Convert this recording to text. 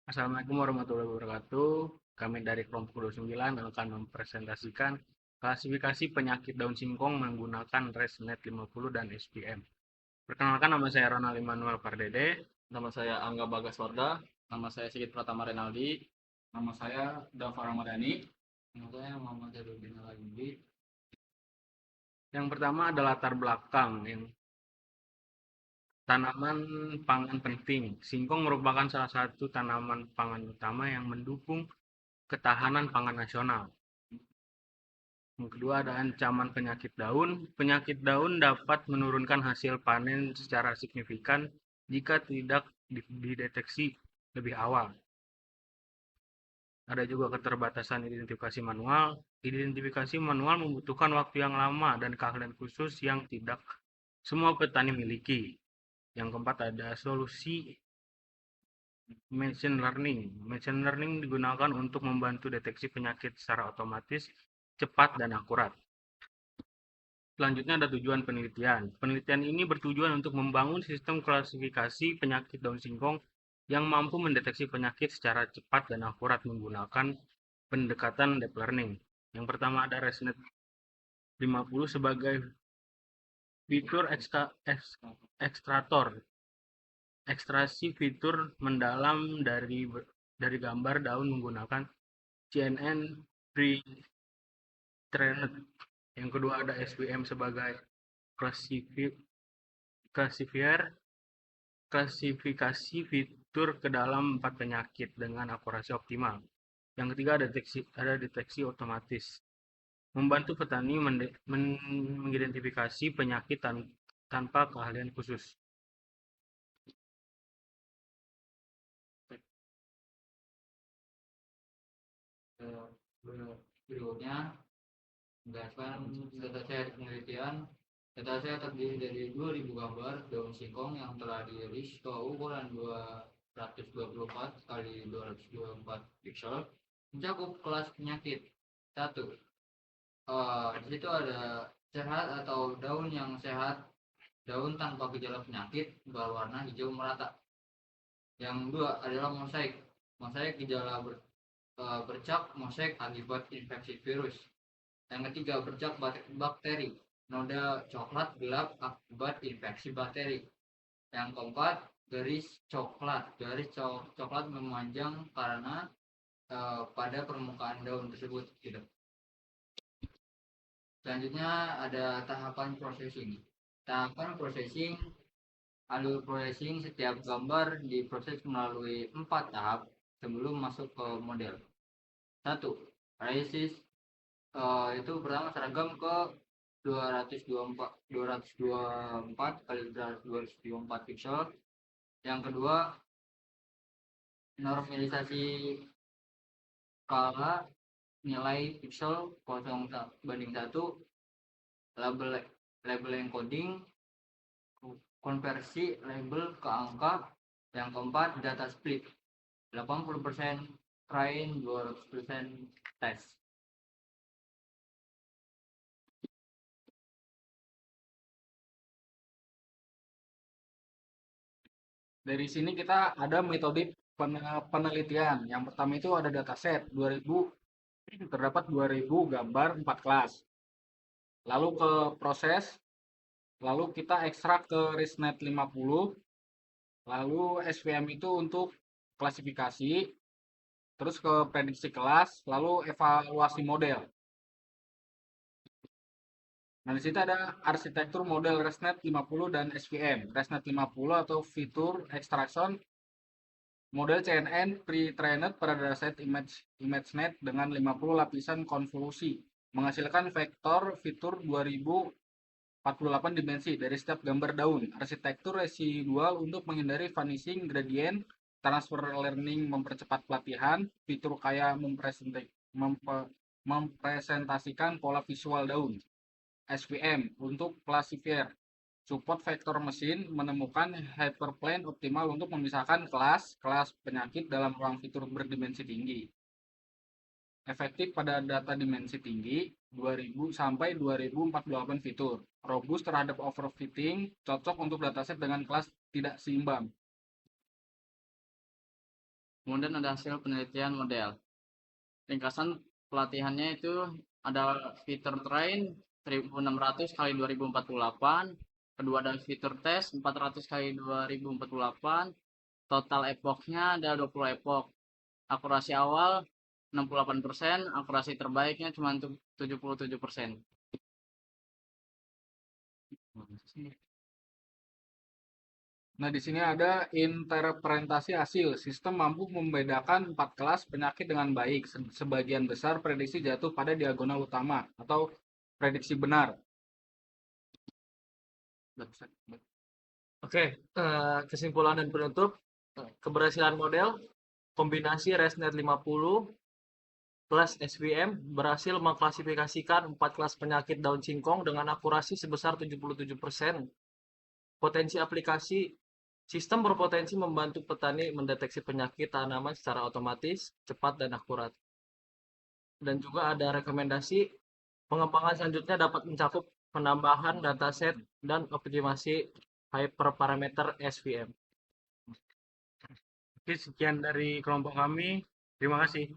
Assalamualaikum warahmatullahi wabarakatuh. Kami dari kelompok 29 akan mempresentasikan klasifikasi penyakit Down syndrome menggunakan ResNet 50 dan SPM. Perkenalkan, nama saya Ronald Immanuel Pardede. Nama saya Angga Bagaswarda, nama saya Sigit Pratama Renaldi, nama saya Dava Ramadhani, nama saya Muhammad Jadudin Alagimbi. Yang pertama adalah latar belakang. Tanaman pangan penting. Singkong merupakan salah satu tanaman pangan utama yang mendukung ketahanan pangan nasional. Yang kedua ada ancaman penyakit daun. Penyakit daun dapat menurunkan hasil panen secara signifikan jika tidak dideteksi lebih awal. Ada juga keterbatasan identifikasi manual. Identifikasi manual membutuhkan waktu yang lama dan keahlian khusus yang tidak semua petani miliki. Yang keempat ada solusi machine learning. Machine learning digunakan untuk membantu deteksi penyakit secara otomatis, cepat, dan akurat. Selanjutnya ada tujuan penelitian. Penelitian ini bertujuan untuk membangun sistem klasifikasi penyakit Down syndrome yang mampu mendeteksi penyakit secara cepat dan akurat menggunakan pendekatan deep learning. Yang pertama ada ResNet 50 sebagai fitur ekstrator. Ekstraksi fitur mendalam dari gambar daun menggunakan CNN pre-trained. Yang kedua ada SVM sebagai classifier klasifikasi fitur ke dalam 4 penyakit dengan akurasi optimal. Yang ketiga ada deteksi otomatis. Membantu petani mengidentifikasi penyakit tanpa keahlian khusus. Berikutnya, menjelaskan dataset penelitian. Dataset terdiri dari 2000 gambar daun singkong yang telah dirilis ke ukuran 224 kali 224 pixel, mencakup kelas penyakit. 1. Di situ ada sehat atau daun yang sehat, daun tanpa gejala penyakit, berwarna hijau merata. Yang kedua adalah mosaik. Mosaik gejala bercak mosaik akibat infeksi virus. Yang ketiga bercak bakteri, noda coklat gelap akibat infeksi bakteri. Yang keempat garis coklat memanjang karena pada permukaan daun tersebut gitu. Selanjutnya ada tahapan processing. Tahapan processing, alur processing setiap gambar diproses melalui 4 tahap sebelum masuk ke model. 1. Analisis, itu pertama seragam ke 224 kali 224 pixel. Yang kedua normalisasi skala nilai pixel 0:1, label encoding, konversi label ke angka. Yang keempat data split, 80% train, 200% test. Dari sini kita ada metode penelitian. Yang pertama itu ada dataset 2000, terdapat 2000 gambar 4 kelas. Lalu ke proses, lalu kita ekstrak ke ResNet 50, lalu SVM itu untuk klasifikasi, terus ke prediksi kelas, lalu evaluasi model. Nah, di situ ada arsitektur model ResNet 50 dan SVM. ResNet 50 atau fitur extraction model CNN pre-trained pada dataset ImageNet dengan 50 lapisan konvolusi, menghasilkan vektor fitur 2048 dimensi dari setiap gambar daun. Arsitektur residual untuk menghindari vanishing gradient, transfer learning mempercepat pelatihan, fitur kaya mempresentasikan pola visual daun. SVM untuk classifier, support vektor mesin menemukan hyperplane optimal untuk memisahkan kelas penyakit dalam ruang fitur berdimensi tinggi. Efektif pada data dimensi tinggi 2000 sampai 2048 fitur. Robust terhadap overfitting, cocok untuk dataset dengan kelas tidak seimbang. Kemudian ada hasil penelitian model. Ringkasan pelatihannya itu ada fitur train 1600 kali 2048, kedua ada fitur tes 400 kali 2048, total epochnya ada 20 epoch. Akurasi awal 68%, akurasi terbaiknya cuma 77%. Nah, di sini ada interpretasi hasil. Sistem mampu membedakan 4 kelas penyakit dengan baik. Sebagian besar prediksi jatuh pada diagonal utama atau prediksi benar. Oke, kesimpulan dan penutup. Keberhasilan model kombinasi ResNet 50 plus SVM berhasil mengklasifikasikan 4 kelas penyakit daun singkong dengan akurasi sebesar 77%. Potensi aplikasi sistem berpotensi membantu petani mendeteksi penyakit tanaman secara otomatis, cepat, dan akurat. Dan juga ada rekomendasi pengembangan selanjutnya dapat mencakup penambahan dataset dan optimasi hyperparameter SVM. Oke, sekian dari kelompok kami. Terima kasih.